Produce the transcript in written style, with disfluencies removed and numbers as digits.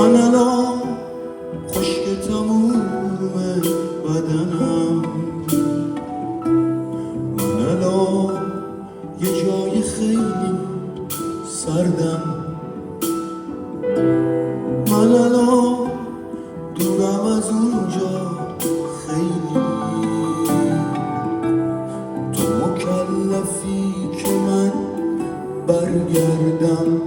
من الان خشک تموم بدنم، من الان یه جای خیلی سردم، من الان دورم از اونجا خیلی، تو مکلفی که من برگردم.